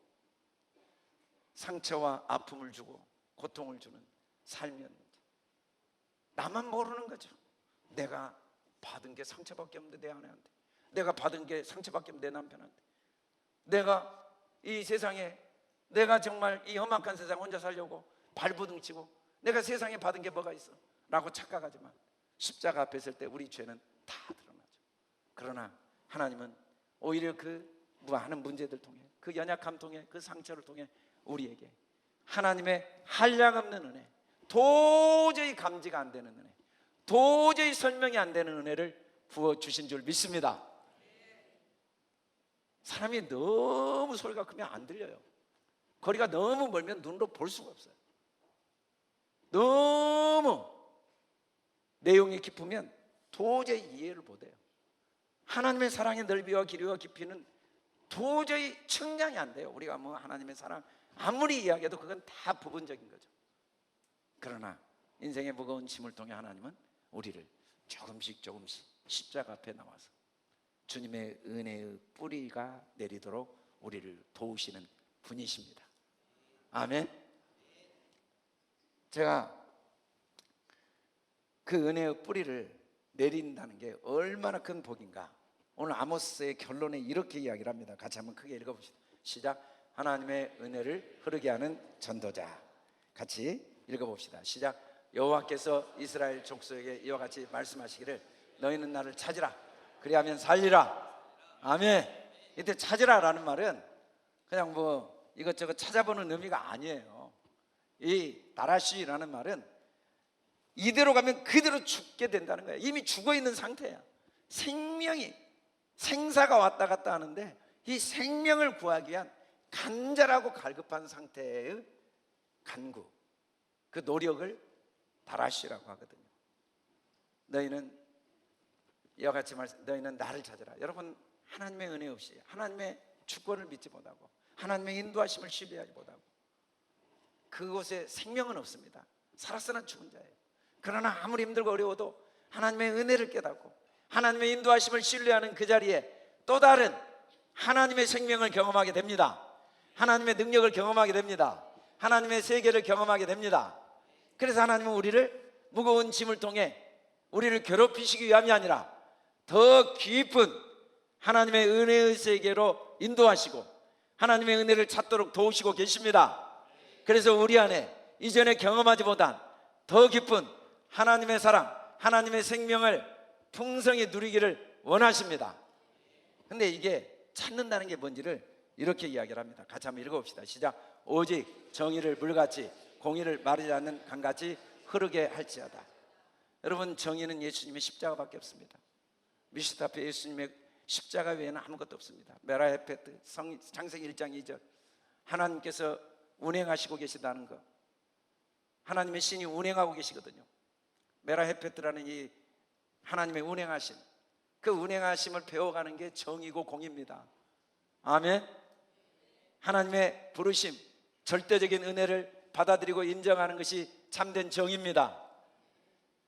상처와 아픔을 주고 고통을 주는 삶이었는지 나만 모르는 거죠. 내가 받은 게 상처밖에 없는데 내 아내한테, 내가 받은 게 상처밖에 없는데 내 남편한테, 내가 이 세상에, 내가 정말 이 험악한 세상 혼자 살려고 발부둥치고 내가 세상에 받은 게 뭐가 있어 라고 착각하지만, 십자가 앞에 설 때 우리 죄는 다 드러나죠. 그러나 하나님은 오히려 그 많은 문제들 통해, 그 연약함 통해, 그 상처를 통해 우리에게 하나님의 한량없는 은혜, 도저히 감지가 안 되는 은혜, 도저히 설명이 안 되는 은혜를 부어주신 줄 믿습니다. 사람이 너무 소리가 크면 안 들려요. 거리가 너무 멀면 눈으로 볼 수가 없어요. 너무 내용이 깊으면 도저히 이해를 못해요. 하나님의 사랑의 넓이와 길이와 깊이는 도저히 측량이 안 돼요. 우리가 뭐 하나님의 사랑 아무리 이야기해도 그건 다 부분적인 거죠. 그러나 인생의 무거운 짐을 통해 하나님은 우리를 조금씩 십자가 앞에 나와서 주님의 은혜의 뿌리가 내리도록 우리를 도우시는 분이십니다. 아멘. 제가 그 은혜의 뿌리를 내린다는 게 얼마나 큰 복인가, 오늘 아모스의 결론에 이렇게 이야기를 합니다. 같이 한번 크게 읽어봅시다. 시작. 하나님의 은혜를 흐르게 하는 전도자. 같이 읽어봅시다. 시작. 여호와께서 이스라엘 족속에게 이와 같이 말씀하시기를 너희는 나를 찾으라, 그리하면 살리라. 아멘. 이때 찾으라라는 말은 그냥 뭐 이것저것 찾아보는 의미가 아니에요. 이 다라시라는 말은 이대로 가면 그대로 죽게 된다는 거예요. 이미 죽어 있는 상태야. 생명이, 생사가 왔다 갔다 하는데 이 생명을 구하기 위한 간절하고 갈급한 상태의 간구, 그 노력을 다라시라고 하거든요. 너희는 이와 같이 너희는 나를 찾으라. 여러분, 하나님의 은혜 없이, 하나님의 주권을 믿지 못하고, 하나님의 인도하심을 신뢰하지 못하고, 그곳에 생명은 없습니다. 살았으나 죽은 자예요. 그러나 아무리 힘들고 어려워도 하나님의 은혜를 깨닫고 하나님의 인도하심을 신뢰하는 그 자리에 또 다른 하나님의 생명을 경험하게 됩니다. 하나님의 능력을 경험하게 됩니다. 하나님의 세계를 경험하게 됩니다. 그래서 하나님은 우리를 무거운 짐을 통해 우리를 괴롭히시기 위함이 아니라 더 깊은 하나님의 은혜의 세계로 인도하시고 하나님의 은혜를 찾도록 도우시고 계십니다. 그래서 우리 안에 이전에 경험하지 못한 더 깊은 하나님의 사랑, 하나님의 생명을 풍성히 누리기를 원하십니다. 근데 이게 찾는다는 게 뭔지를 이렇게 이야기를 합니다. 같이 한번 읽어봅시다. 시작. 오직 정의를 물같이 공의를 마르지 않는 강같이 흐르게 할지어다. 여러분, 정의는 예수님의 십자가밖에 없습니다. 미시타 앞에 예수님의 십자가 외에는 아무것도 없습니다. 메라헤페트 창세기 1장 2절, 하나님께서 운행하시고 계시다는 것, 하나님의 신이 운행하고 계시거든요. 메라헤페트라는 이 하나님의 운행하심, 그 운행하심을 배워가는 게 정이고 공입니다. 아멘. 하나님의 부르심, 절대적인 은혜를 받아들이고 인정하는 것이 참된 정입니다.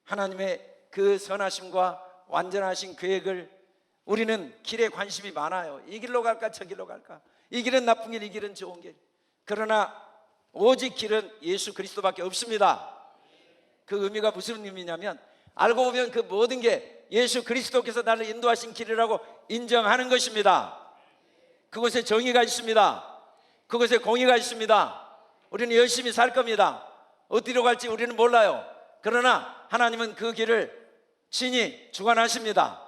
하나님의 그 선하심과 완전하신 계획을, 우리는 길에 관심이 많아요. 이 길로 갈까 저 길로 갈까, 이 길은 나쁜 길, 이 길은 좋은 길. 그러나 오직 길은 예수 그리스도밖에 없습니다. 그 의미가 무슨 의미냐면, 알고 보면 그 모든 게 예수 그리스도께서 나를 인도하신 길이라고 인정하는 것입니다. 그곳에 정의가 있습니다. 그곳에 공의가 있습니다. 우리는 열심히 살 겁니다. 어디로 갈지 우리는 몰라요. 그러나 하나님은 그 길을 친히 주관하십니다.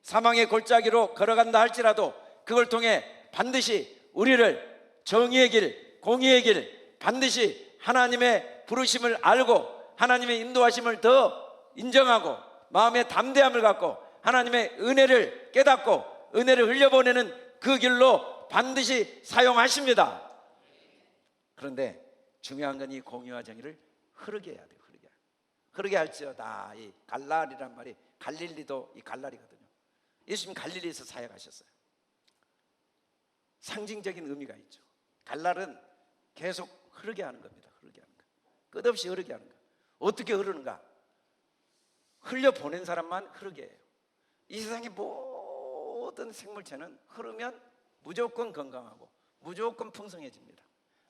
사망의 골짜기로 걸어간다 할지라도 그걸 통해 반드시 우리를 정의의 길, 공의의 길, 반드시 하나님의 부르심을 알고 하나님의 인도하심을 더 인정하고 마음의 담대함을 갖고 하나님의 은혜를 깨닫고 은혜를 흘려보내는 그 길로 반드시 사용하십니다. 그런데 중요한 건 이 공의와 정의를 흐르게 해야 돼요. 흐르게 할지어다. 이 갈랄이란 말이, 갈릴리도 이 갈랄이거든요. 예수님 갈릴리에서 사역하셨어요. 상징적인 의미가 있죠. 갈랄은 계속 흐르게 하는 겁니다. 흐르게 하는 거, 끝없이 흐르게 하는 거. 어떻게 흐르는가? 흘려보낸 사람만 흐르게 해요. 이 세상의 모든 생물체는 흐르면 무조건 건강하고 무조건 풍성해집니다.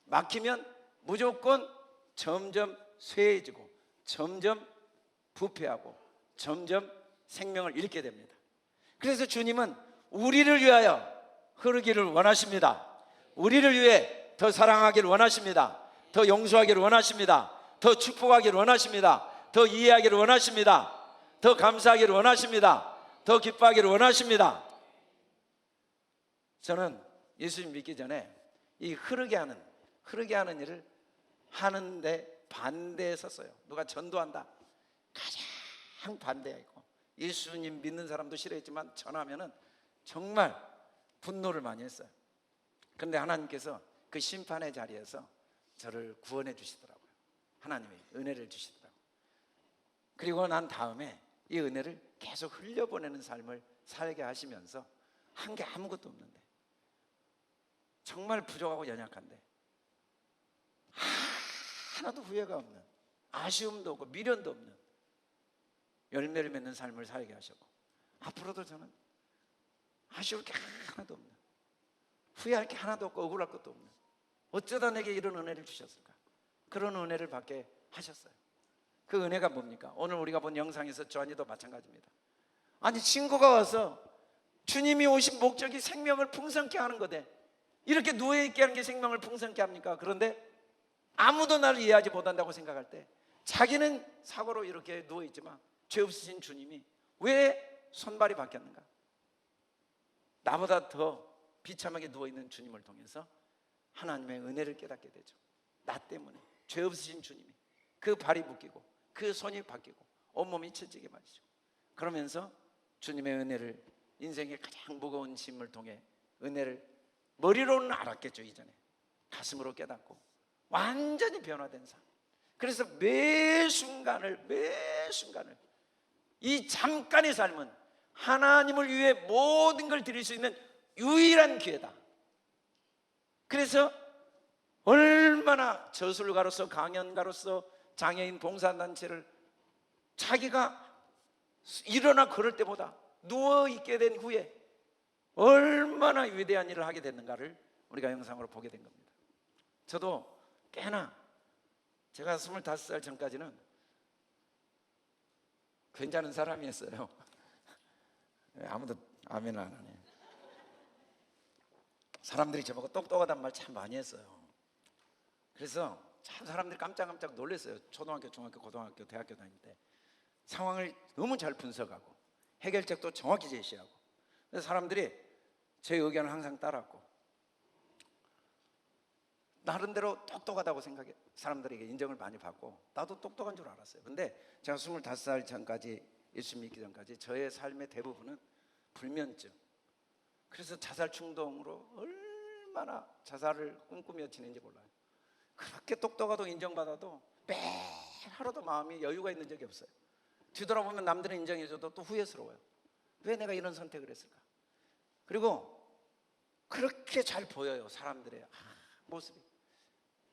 막히면 무조건 점점 쇠해지고 점점 부패하고 점점 생명을 잃게 됩니다. 그래서 주님은 우리를 위하여 흐르기를 원하십니다. 우리를 위해 더 사랑하기를 원하십니다. 더 용서하기를 원하십니다. 더 축복하기를 원하십니다. 더 이해하기를 원하십니다. 더 감사하기를 원하십니다. 더 기뻐하기를 원하십니다. 저는 예수님 믿기 전에 이 흐르게 하는 일을 하는데 반대에 섰어요. 누가 전도한다, 가장 반대했고, 예수님 믿는 사람도 싫어했지만 전하면은 정말 분노를 많이 했어요. 그런데 하나님께서 그 심판의 자리에서 저를 구원해 주시더라고요. 하나님이 은혜를 주시더라고요. 그리고 난 다음에 이 은혜를 계속 흘려보내는 삶을 살게 하시면서 한 게 아무것도 없는데, 정말 부족하고 연약한데 하나도 후회가 없는, 아쉬움도 없고 미련도 없는 열매를 맺는 삶을 살게 하셨고, 앞으로도 저는 아쉬울 게 하나도 없는, 후회할 게 하나도 없고 억울할 것도 없는, 어쩌다 내게 이런 은혜를 주셨을까? 그런 은혜를 받게 하셨어요. 그 은혜가 뭡니까? 오늘 우리가 본 영상에서 조한이도 마찬가지입니다. 아니, 친구가 와서 주님이 오신 목적이 생명을 풍성케 하는 거대, 이렇게 누워있게 하는 게 생명을 풍성케 합니까? 그런데 아무도 나를 이해하지 못한다고 생각할 때 자기는 사고로 이렇게 누워있지만 죄 없으신 주님이 왜 손발이 바뀌었는가? 나보다 더 비참하게 누워있는 주님을 통해서 하나님의 은혜를 깨닫게 되죠. 나 때문에 죄 없으신 주님이 그 발이 묶이고 그 손이 바뀌고 온몸이 처지게 마시죠. 그러면서 주님의 은혜를, 인생의 가장 무거운 짐을 통해 은혜를 머리로는 알았겠죠. 이전에 가슴으로 깨닫고 완전히 변화된 삶. 그래서 매 순간을 이 잠깐의 삶은 하나님을 위해 모든 걸 드릴 수 있는 유일한 기회다. 그래서 얼마나 저술가로서, 강연가로서, 장애인 봉사단체를 자기가 일어나 걸을 때보다 누워있게 된 후에 얼마나 위대한 일을 하게 됐는가를 우리가 영상으로 보게 된 겁니다. 저도 꽤나, 제가 25살 전까지는 괜찮은 사람이었어요. 아무도 아멘 안 하네. 사람들이 저보고 똑똑하단 말 참 많이 했어요. 그래서 참 사람들이 깜짝깜짝 놀랐어요. 초등학교, 중학교, 고등학교, 대학교 다닐 때 상황을 너무 잘 분석하고 해결책도 정확히 제시하고, 그래서 사람들이 제 의견을 항상 따랐고 나름대로 똑똑하다고 생각해 사람들에게 인정을 많이 받고 나도 똑똑한 줄 알았어요. 근데 제가 25살 전까지, 예수 믿기 전까지 저의 삶의 대부분은 불면증, 그래서 자살 충동으로 얼마나 자살을 꿈꾸며 지낸지 몰라요. 그렇게 똑똑하고 인정받아도 매일 하루도 마음이 여유가 있는 적이 없어요. 뒤돌아보면 남들은 인정해줘도 또 후회스러워요. 왜 내가 이런 선택을 했을까? 그리고 그렇게 잘 보여요. 사람들의 모습이.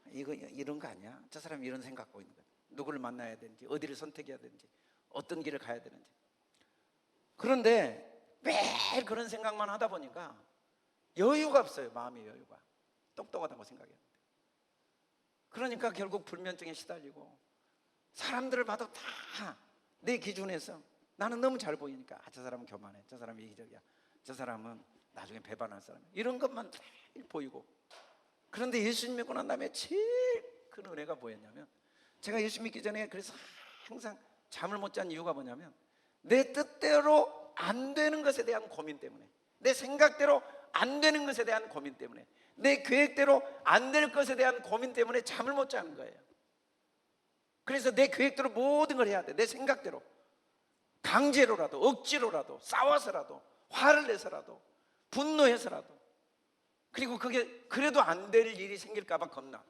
이거 이런 거 아니야? 저 사람이 이런 생각 갖고 있는 거야. 누구를 만나야 되는지, 어디를 선택해야 되는지, 어떤 길을 가야 되는지. 그런데 매일 그런 생각만 하다 보니까 여유가 없어요. 마음의 여유가. 똑똑하다고 생각했는데. 그러니까 결국 불면증에 시달리고, 사람들을 봐도 다 내 기준에서 나는 너무 잘 보이니까 저 사람은 교만해, 저 사람은 이기적이야, 저 사람은 나중에 배반할 사람, 이런 것만 늘 보이고. 그런데 예수 믿고 난 다음에 제일 큰 은혜가 뭐였냐면, 제가 예수 믿기 전에 그래서 항상 잠을 못 잔 이유가 뭐냐면, 내 뜻대로 안 되는 것에 대한 고민 때문에, 내 생각대로 안 되는 것에 대한 고민 때문에, 내 계획대로 안 될 것에 대한 고민 때문에 잠을 못 자는 거예요. 그래서 내 계획대로 모든 걸 해야 돼. 내 생각대로. 강제로라도, 억지로라도, 싸워서라도, 화를 내서라도, 분노해서라도. 그리고 그게 그래도 안 될 일이 생길까 봐 겁나.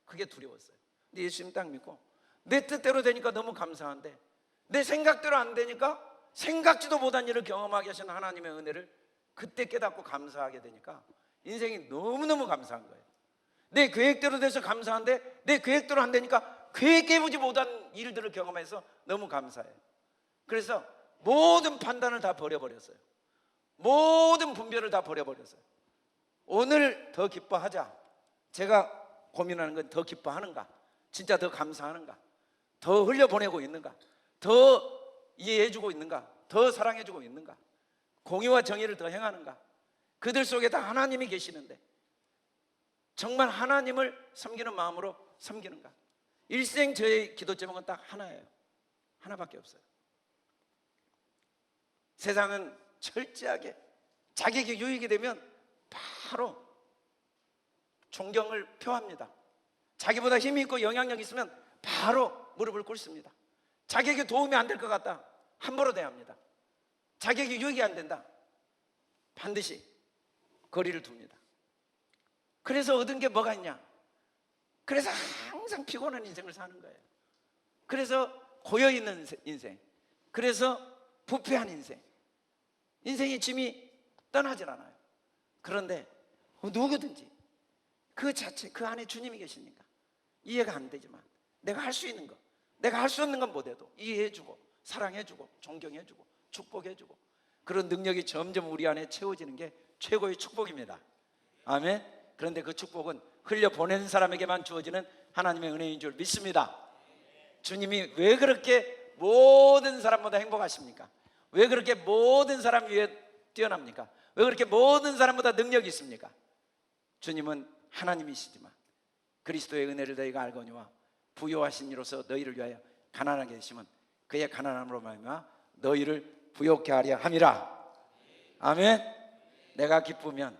그게 두려웠어요. 근데 예수님 딱 믿고 내 뜻대로 되니까 너무 감사한데, 내 생각대로 안 되니까 생각지도 못한 일을 경험하게 하신 하나님의 은혜를 그때 깨닫고 감사하게 되니까 인생이 너무너무 감사한 거예요. 내 계획대로 돼서 감사한데, 내 계획대로 안 되니까 계획해보지 못한 일들을 경험해서 너무 감사해요. 그래서 모든 판단을 다 버려버렸어요. 모든 분별을 다 버려버렸어요. 오늘 더 기뻐하자. 제가 고민하는 건 더 기뻐하는가, 진짜 더 감사하는가, 더 흘려보내고 있는가, 더 이해해주고 있는가, 더 사랑해주고 있는가, 공의와 정의를 더 행하는가. 그들 속에 다 하나님이 계시는데 정말 하나님을 섬기는 마음으로 섬기는가. 일생 저의 기도 제목은 딱 하나예요. 하나밖에 없어요. 세상은 철저하게 자기에게 유익이 되면 바로 존경을 표합니다. 자기보다 힘이 있고 영향력 있으면 바로 무릎을 꿇습니다. 자기에게 도움이 안 될 것 같다, 함부로 대합니다. 자기에게 유익이 안 된다, 반드시 거리를 둡니다. 그래서 얻은 게 뭐가 있냐? 그래서 항상 피곤한 인생을 사는 거예요. 그래서 고여있는 인생, 그래서 부패한 인생, 인생의 짐이 떠나질 않아요. 그런데 누구든지 그 자체, 그 안에 주님이 계시니까 이해가 안 되지만 내가 할 수 있는 것, 내가 할 수 없는 건 못해도 이해해주고 사랑해주고 존경해주고 축복해주고, 그런 능력이 점점 우리 안에 채워지는 게 최고의 축복입니다. 아멘. 그런데 그 축복은 흘려보내는 사람에게만 주어지는 하나님의 은혜인 줄 믿습니다. 주님이 왜 그렇게 모든 사람보다 행복하십니까? 왜 그렇게 모든 사람 위에 뛰어납니까? 왜 그렇게 모든 사람보다 능력이 있습니까? 주님은 하나님이시지만 그리스도의 은혜를 너희가 알거니와 부요하신 이로서 너희를 위하여 가난하게 되시면 그의 가난함으로 말미암아 너희를 부요케 하려 함이라. 아멘. 내가 기쁘면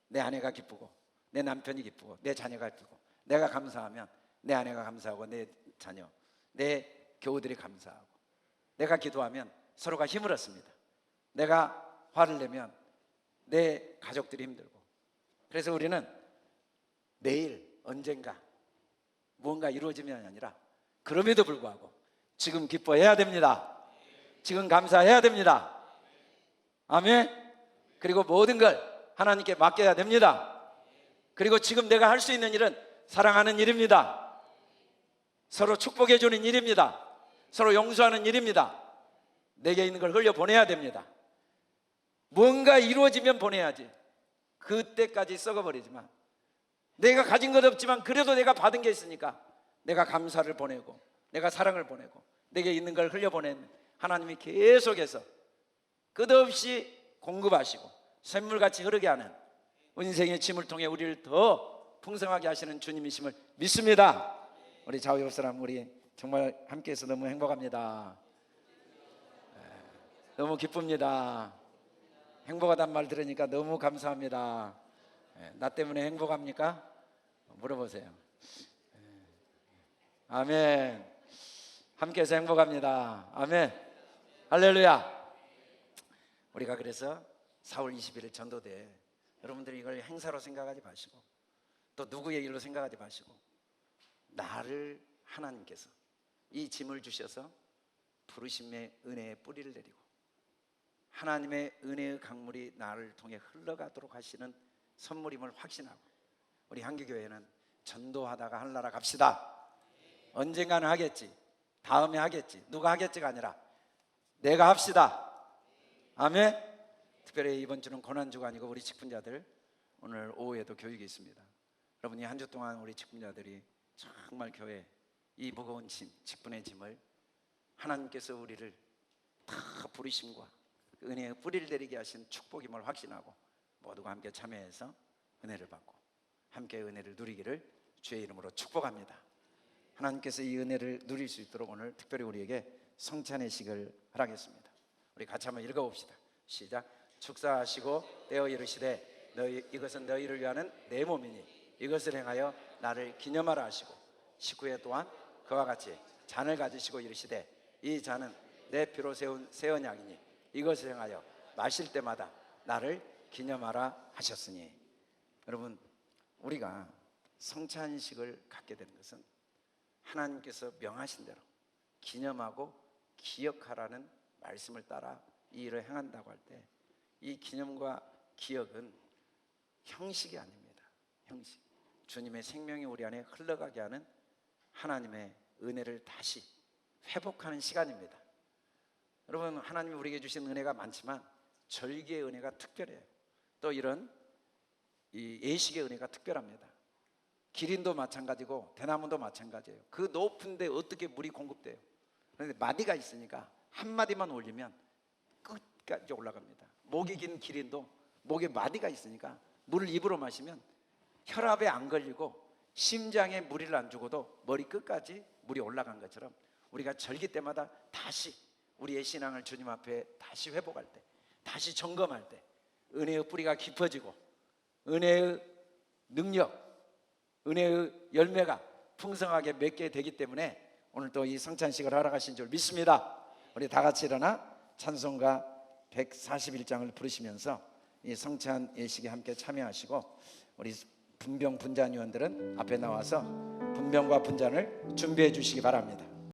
내 아내가 기쁘고, 내 남편이 기쁘고, 내 자녀가 기쁘고, 내가 감사하면 내 아내가 감사하고, 내 자녀, 내 교우들이 감사하고, 내가 기도하면 서로가 힘을 얻습니다. 내가 화를 내면 내 가족들이 힘들고. 그래서 우리는 내일 언젠가 무언가 이루어지면 아니라 그럼에도 불구하고 지금 기뻐해야 됩니다. 지금 감사해야 됩니다. 아멘. 그리고 모든 걸 하나님께 맡겨야 됩니다. 그리고 지금 내가 할 수 있는 일은 사랑하는 일입니다. 서로 축복해 주는 일입니다. 서로 용서하는 일입니다. 내게 있는 걸 흘려보내야 됩니다. 뭔가 이루어지면 보내야지. 그때까지 썩어버리지만, 내가 가진 것 없지만 그래도 내가 받은 게 있으니까 내가 감사를 보내고, 내가 사랑을 보내고, 내게 있는 걸 흘려보내는 하나님이 계속해서 끝없이 공급하시고 샘물같이 흐르게 하는 인생의 짐을 통해 우리를 더 풍성하게 하시는 주님이심을 믿습니다. 우리 좌우옆 사람, 우리 정말 함께해서 너무 행복합니다. 너무 기쁩니다. 행복하단 말 들으니까 너무 감사합니다. 나 때문에 행복합니까? 물어보세요. 아멘. 함께해서 행복합니다. 아멘. 할렐루야. 우리가 그래서 4월 21일 전도대, 여러분들이 이걸 행사로 생각하지 마시고 또 누구의 일로 생각하지 마시고 나를 하나님께서 이 짐을 주셔서 부르심의 은혜의 뿌리를 내리고 하나님의 은혜의 강물이 나를 통해 흘러가도록 하시는 선물임을 확신하고, 우리 한기교회는 전도하다가 하늘나라 갑시다. 언젠가는 하겠지, 다음에 하겠지, 누가 하겠지가 아니라 내가 합시다. 아멘. 특별히 이번 주는 고난주가 아니고 우리 직분자들 오늘 오후에도 교육이 있습니다. 여러분이 한 주 동안 우리 직분자들이 정말 교회 이 무거운 짐, 직분의 짐을 하나님께서 우리를 다 부르심과 은혜의 뿌리를 내리게 하신 축복임을 확신하고 모두가 함께 참여해서 은혜를 받고 함께 은혜를 누리기를 주의 이름으로 축복합니다. 하나님께서 이 은혜를 누릴 수 있도록 오늘 특별히 우리에게 성찬의식을 허락했습니다. 우리 같이 한번 읽어봅시다. 시작. 축사하시고 떼어 이르시되 이것은 너희를 위하는 내 몸이니 이것을 행하여 나를 기념하라 하시고, 19회 또한 그와 같이 잔을 가지시고 이르시되 이 잔은 내 피로 세운 새 언약이니 이것을 행하여 마실 때마다 나를 기념하라 하셨으니. 여러분, 우리가 성찬식을 갖게 된 것은 하나님께서 명하신 대로 기념하고 기억하라는 말씀을 따라 이 일을 행한다고 할 때 이 기념과 기억은 형식이 아닙니다. 형식. 주님의 생명이 우리 안에 흘러가게 하는 하나님의 은혜를 다시 회복하는 시간입니다. 여러분, 하나님이 우리에게 주신 은혜가 많지만 절기의 은혜가 특별해요. 또 이런 이 예식의 은혜가 특별합니다. 기린도 마찬가지고 대나무도 마찬가지예요. 그 높은 데 어떻게 물이 공급돼요? 그런데 마디가 있으니까 한 마디만 올리면 끝까지 올라갑니다. 목이 긴 기린도 목에 마디가 있으니까 물을 입으로 마시면 혈압에 안 걸리고 심장에 무리를 안 주고도 머리 끝까지 물이 올라간 것처럼 우리가 절기 때마다 다시 우리의 신앙을 주님 앞에 다시 회복할 때, 다시 점검할 때 은혜의 뿌리가 깊어지고 은혜의 능력, 은혜의 열매가 풍성하게 맺게 되기 때문에 오늘 또 이 성찬식을 허락하신 줄 믿습니다. 우리 다 같이 일어나 찬송가 141장을 부르시면서 이 성찬 예식에 함께 참여하시고, 우리 분병 분잔위원들은 앞에 나와서 분병과 분잔을 준비해 주시기 바랍니다.